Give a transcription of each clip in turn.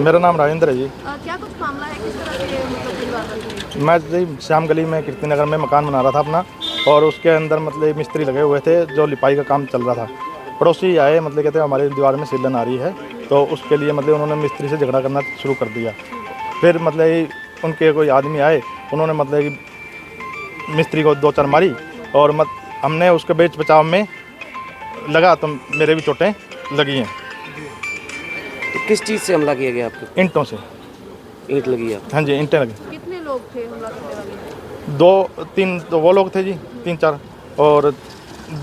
मेरा नाम राजेंद्र है जी। क्या कुछ मामला है, किस तरह से मतलब परिवार का? मैं जी श्याम गली में कीर्ति नगर में मकान बना रहा था अपना, और उसके अंदर मतलब मिस्त्री लगे हुए थे जो लिपाई का काम चल रहा था। पड़ोसी आए, मतलब कहते हैं हमारी दीवार में सीलन आ रही है, तो उसके लिए मतलब उन्होंने मिस्त्री से झगड़ा करना शुरू कर दिया। फिर मतलब उनके कोई आदमी आए, उन्होंने मतलब मिस्त्री को 2-4 मारी, और हमने उसके बीच बचाव में लगा तो मेरे भी चोटें लगी हैं। तो किस चीज़ से हमला किया गया आपको? ईंटों से। ईंट लगी है? हाँ जी, ईंटें लगी। कितने लोग थे हमला करने वाले? 2-3 तो वो लोग थे जी, 3-4, और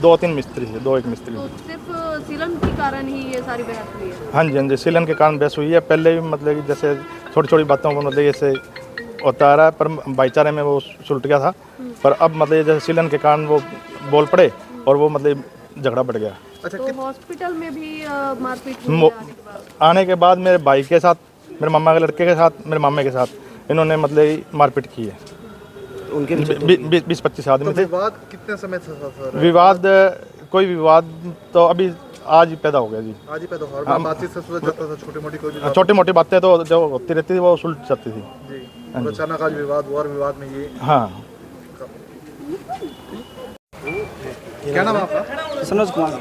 2-3 मिस्त्री थे, 2-1 मिस्त्री। तो सिर्फ सीलन के कारण ही ये सारी बहस हुई है? हाँ जी, सीलन के कारण बहस हुई है। पहले भी मतलब कि जैसे छोटी छोटी बातों को मतलब ऐसे होता आ रहा है, पर भाईचारे में वो सुलट गया था। पर अब मतलब जैसे सीलन के कारण वो बोल पड़े और वो मतलब झगड़ा बढ़ गया। अच्छा, तो हॉस्पिटल में भी मारपीट हुई आने के बाद मेरे भाई के साथ, मेरे मामा के लड़के के साथ, मेरे मामे के साथ इन्होंने मतलब मारपीट की है। उनके 20-25 आदमी थे। विवाद कितने समय से था सर? विवाद, कोई विवाद तो अभी आज ही पैदा हो गया जी। आज ही पैदा हुआ? और बातचीत से सुलझ जाता था? छोटी मोटी कोई भी बात? छोटी मोटी बातें तो जो होती रहती थी वो सुलझ जाती थी जी। और अचानक आज विवाद हुआ, और विवाद में ये। हाँ। क्या नाम है आपका? सनोज कुमार।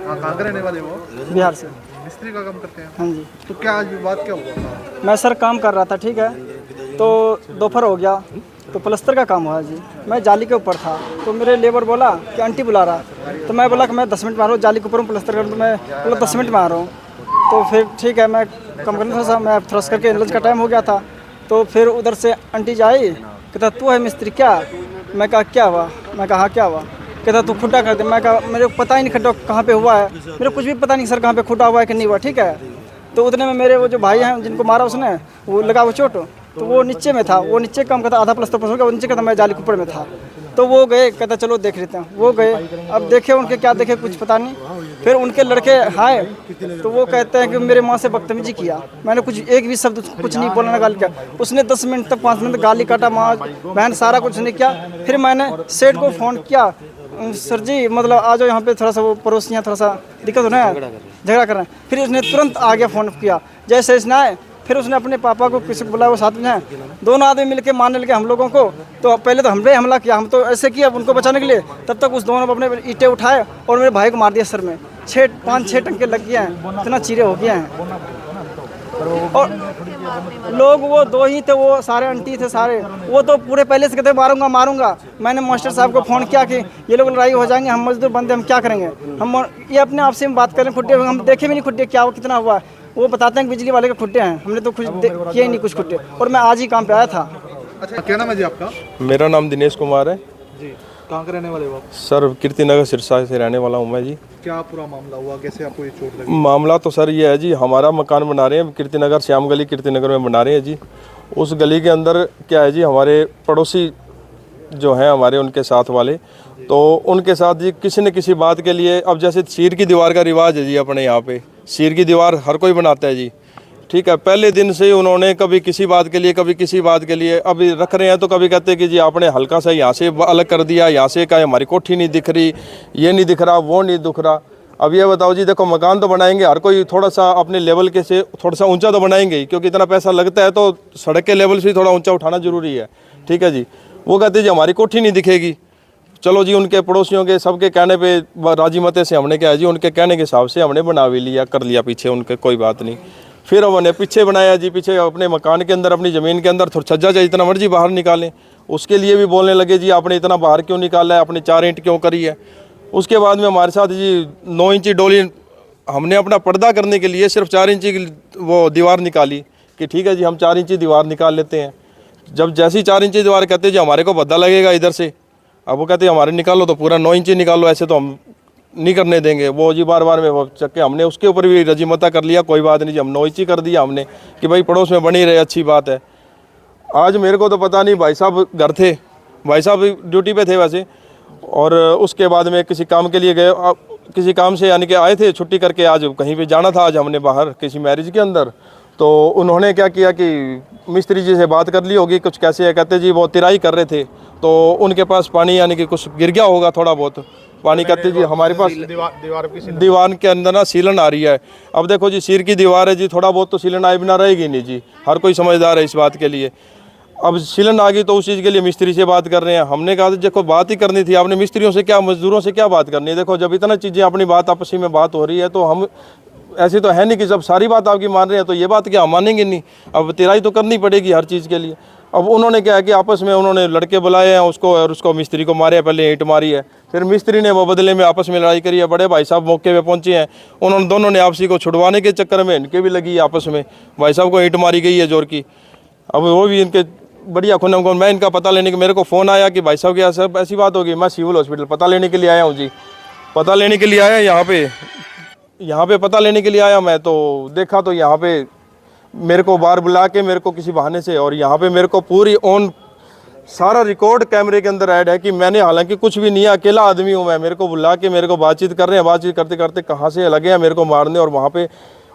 हाँ, कहाँ के रहने वाले वो? बिहार से। मिस्त्री का काम करते हैं? हाँ जी। तो क्या आज विवाद क्या हुआ था? मैं सर काम कर रहा था, ठीक है, तो दोपहर हो गया, तो प्लस्तर का काम हुआ जी। मैं जाली के ऊपर था, तो मेरे लेबर बोला कि आंटी बुला रहा, तो मैं बोला कि मैं 10 मिनट में आ रहा हूँ, जाली के ऊपर हूँ, प्लस्तर कर, तो मैं बोला 10 मिनट में आ रहा हूँ। तो फिर ठीक है, मैं कम करने थोड़ा सा, मैं थ्रस करके लंच का टाइम हो गया था। तो फिर उधर से आंटी जाई, कहता तू है मिस्त्री क्या? मैं कहा क्या हुआ? मैं कहा हाँ क्या हुआ? कहता तू खुड्डा कर दे। मैं कहा मेरे को पता ही नहीं खड्डा कहाँ पे हुआ है, मेरे को कुछ भी पता नहीं सर कहाँ पे खुड्डा हुआ है कि नहीं हुआ, ठीक है। तो उतने में मेरे वो जो भाई हैं जिनको मारा उसने, वो लगा वो चोट, तो वो नीचे में था, वो नीचे काम करता, आधा प्लस्तर हो गया, वो नीचे कहता मैं जाली के ऊपर में था। तो वो गए, कहता चलो देख लेते हैं। वो गए, अब देखे उनके क्या देखे कुछ पता नहीं। फिर उनके लड़के आए, तो वो कहते हैं कि मेरे माँ से बदतमीजी किया। मैंने कुछ एक भी शब्द कुछ नहीं बोला, ना गाली किया। उसने 10 मिनट तक 5 मिनट गाली काटा, माँ बहन सारा कुछ नहीं किया। फिर मैंने सेठ को फ़ोन किया, सर जी मतलब आ जाओ यहाँ पे, थोड़ा सा वो पड़ोसियाँ थोड़ा सा दिक्कत हो रहा है, झगड़ा कर रहे हैं। फिर उसने तुरंत आ गया, फ़ोन किया, जैसे इसने आए, फिर उसने अपने पापा को किसी को बुलाया, वो साथ में हैं, दोनों आदमी मिलके मारने लगे हम लोगों को। तो पहले तो हमने हमला किया, हम तो ऐसे किया उनको बचाने के लिए, तब तक उस दोनों अपने ईंटें उठाए और मेरे भाई को मार दिया सर में। 5-6 टंके लग गए हैं, इतना चीरे हो गए हैं। और लोग वो 2 ही थे, वो सारे आंटी थे सारे, वो तो पूरे पहले से कहते मारूंगा मारूंगा। मैंने मास्टर साहब को फ़ोन किया कि ये लोग लड़ाई हो जाएंगे, हम मजदूर बंदे, हम क्या करेंगे। हम ये अपने आप से बात करें, खुड्डे हम देखे भी नहीं खुड्डे क्या हुआ, कितना हुआ। वो बताते हैं कि बिजली वाले के खुड्डे हैं, हमने तो कुछ किए ही नहीं कुछ खुड्डे, और मैं आज ही काम पे आया था। अच्छा, क्या नाम है जी आपका? मेरा नाम दिनेश कुमार है जी। कहाँ के रहने वाले हो आप? सर, कीर्ति नगर सिरसा से रहने वाला हूँ मैं जी। क्या पूरा मामला हुआ, कैसे आपको ये चोट लगी? मामला तो सर ये है जी, हमारा मकान बना रहे हैं कीर्ति नगर, श्याम गली कीर्ति नगर में बना रहे हैं जी। उस गली के अंदर क्या है जी, हमारे पड़ोसी जो हैं हमारे, उनके साथ वाले, तो उनके साथ जी किसी न किसी बात के लिए, अब जैसे सीर की दीवार का रिवाज है जी अपने यहाँ पे, सीर की दीवार हर कोई बनाता है जी, ठीक है। पहले दिन से ही उन्होंने कभी किसी बात के लिए, कभी किसी बात के लिए, अभी रख रहे हैं तो कभी कहते हैं कि जी आपने हल्का सा यहाँ से अलग कर दिया, यहाँ से का हमारी कोठी नहीं दिख रही, ये नहीं दिख रहा, वो नहीं दिख रहा। अब ये बताओ जी, देखो मकान तो बनाएंगे हर कोई थोड़ा सा अपने लेवल के से थोड़ा सा ऊंचा तो बनाएंगे ही, क्योंकि इतना पैसा लगता है तो सड़क के लेवल से थोड़ा ऊंचा उठाना जरूरी है, ठीक है जी। वो कहते जी हमारी कोठी नहीं दिखेगी। चलो जी, उनके पड़ोसियों के सबके कहने पे राजी मते से हमने क्या है जी, उनके कहने के हिसाब से हमने बना भी लिया, कर लिया पीछे उनके, कोई बात नहीं। फिर हमने पीछे बनाया जी, पीछे अपने मकान के अंदर, अपनी ज़मीन के अंदर थोड़ा छज्जा चाहिए, जितना मर्जी बाहर निकालें, उसके लिए भी बोलने लगे जी आपने इतना बाहर क्यों निकाला है, आपने 4 ईंट क्यों करी है। उसके बाद में हमारे साथ जी 9 इंची डोली, हमने अपना पर्दा करने के लिए सिर्फ 4 इंची की वो दीवार निकाली कि ठीक है जी हम 4 इंची दीवार निकाल लेते हैं। जब जैसी 4 इंची दीवार कहते जी हमारे को भद्दा लगेगा इधर से, अब वो कहते हमारे निकालो तो पूरा 9 इंची निकालो, ऐसे तो हम नहीं करने देंगे। वो जी बार बार में वो चक्के, हमने उसके ऊपर भी रजीमता कर लिया, कोई बात नहीं जी, हम 9 इंची कर दिया हमने कि भाई पड़ोस में बनी रहे, अच्छी बात है। आज मेरे को तो पता नहीं, भाई साहब घर थे, भाई साहब ड्यूटी पे थे वैसे, और उसके बाद में किसी काम के लिए गए, किसी काम से यानी कि आए थे छुट्टी करके, आज कहीं पे जाना था आज हमने बाहर किसी मैरिज के अंदर। तो उन्होंने क्या किया कि मिस्त्री जी से बात कर ली होगी, कुछ कैसे है, कहते जी वो तिराई कर रहे थे तो उनके पास पानी यानी कि कुछ गिर गया होगा थोड़ा बहुत, पानी का जी हमारे पास दीवार के अंदर ना सीलन आ रही है। अब देखो जी सिर की दीवार है जी, थोड़ा बहुत तो सीलन आए बिना रहेगी नहीं जी, हर कोई समझदार है इस बात के लिए। अब सीलन आ गई तो उस चीज़ के लिए मिस्त्री से बात कर रहे हैं। हमने कहा देखो बात ही करनी थी, आपने मिस्त्रियों से क्या मजदूरों से क्या बात करनी है। देखो जब इतना चीज़ें अपनी बात आपसी में बात हो रही है तो हम ऐसे तो है नहीं कि जब सारी बात आपकी मान रहे हैं तो ये बात क्या हम मानेंगे नहीं, अब तेराई तो करनी पड़ेगी हर चीज़ के लिए। अब उन्होंने क्या है कि आपस में उन्होंने लड़के बुलाए हैं उसको और उसको मिस्त्री को मारे, पहले ईंट मारी है, फिर मिस्त्री ने वो बदले में आपस में लड़ाई करी है। बड़े भाई साहब मौके पे पहुंचे हैं, उन्होंने दोनों ने आपसी को छुड़वाने के चक्कर में इनके भी लगी आपस में, भाई साहब को ईंट मारी गई है जोर की। अब वो भी इनके बढ़िया खुन को मैं इनका पता लेने के मेरे को फ़ोन आया कि भाई साहब क्या सब ऐसी बात होगी। मैं सिविल हॉस्पिटल पता लेने के लिए आया हूँ जी, पता लेने के लिए आया यहाँ पे पता लेने के लिए आया। मैं तो देखा तो यहाँ पे मेरे को बाहर बुला के मेरे को किसी बहाने से, और यहाँ पे मेरे को पूरी ऑन सारा रिकॉर्ड कैमरे के अंदर ऐड है कि मैंने हालांकि कुछ भी नहीं है, अकेला आदमी हूँ मैं। मेरे को बुला के मेरे को बातचीत कर रहे हैं, बातचीत करते करते कहाँ से लगे हैं मेरे को मारने, और वहाँ पे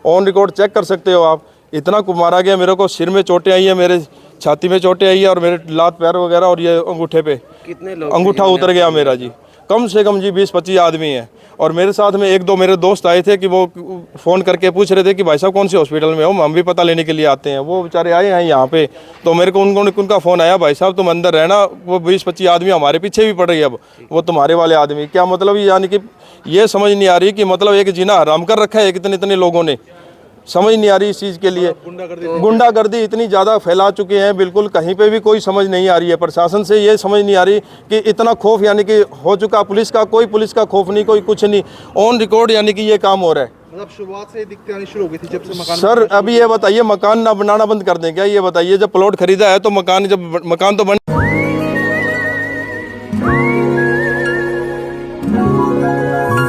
ऑन रिकॉर्ड चेक कर सकते हो आप। इतना को मारा गया, मेरे को सिर में चोटें आई है, मेरे छाती में चोटें आई है, और मेरे लात पैर वगैरह, और ये अंगूठे पे कितने लोग अंगूठा उतर गया मेरा जी। कम से कम जी 20-25 आदमी हैं, और मेरे साथ में 1-2 मेरे दोस्त आए थे कि वो फ़ोन करके पूछ रहे थे कि भाई साहब कौन से हॉस्पिटल में हो, हम भी पता लेने के लिए आते हैं। वो बेचारे आए हैं यहाँ पे, तो मेरे को उनका फ़ोन आया, भाई साहब तुम अंदर रहना, वो 20-25 आदमी हमारे पीछे भी पड़ रही है। अब वो तुम्हारे वाले आदमी क्या मतलब, यानी कि ये समझ नहीं आ रही कि मतलब एक जीना हराम कर रखा है इतने लोगों ने, समझ नहीं आ रही इस चीज़ के लिए। गुंडागर्दी इतनी ज़्यादा फैला चुके हैं, बिल्कुल कहीं पे भी कोई समझ नहीं आ रही है। प्रशासन से ये समझ नहीं आ रही कि इतना खौफ यानी कि हो चुका पुलिस का, कोई पुलिस का खौफ नहीं, कोई कुछ नहीं, ऑन रिकॉर्ड यानी कि ये काम हो रहा है। मतलब शुरुआत से दिक्कतें आनी शुरू हो गई थी जब से मकान। सर अभी ये बताइए मकान ना बनाना बंद कर दें क्या? ये बताइए जब प्लॉट खरीदा है तो मकान तो बन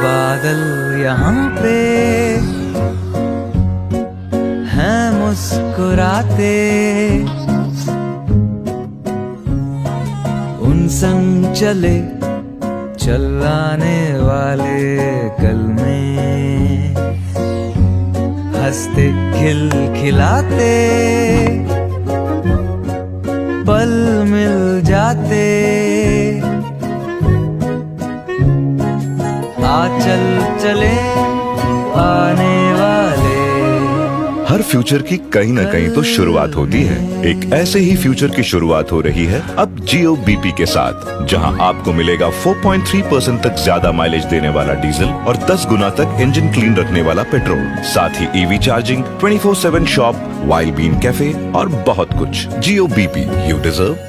बादल यहाँ पे हैं मुस्कुराते, उन संग चले चलाने वाले कल में हंसते खिलखिलाते पल मिल जाते। आ चले आने वाले। हर फ्यूचर की कहीं ना कहीं तो शुरुआत होती है। एक ऐसे ही फ्यूचर की शुरुआत हो रही है अब जियो बीपी के साथ, जहां आपको मिलेगा 4.3% तक ज्यादा माइलेज देने वाला डीजल और 10 गुना तक इंजन क्लीन रखने वाला पेट्रोल, साथ ही EV charging, 24/7 shop, Wild Bean Cafe और बहुत कुछ। जियो बीपी, यू डिजर्व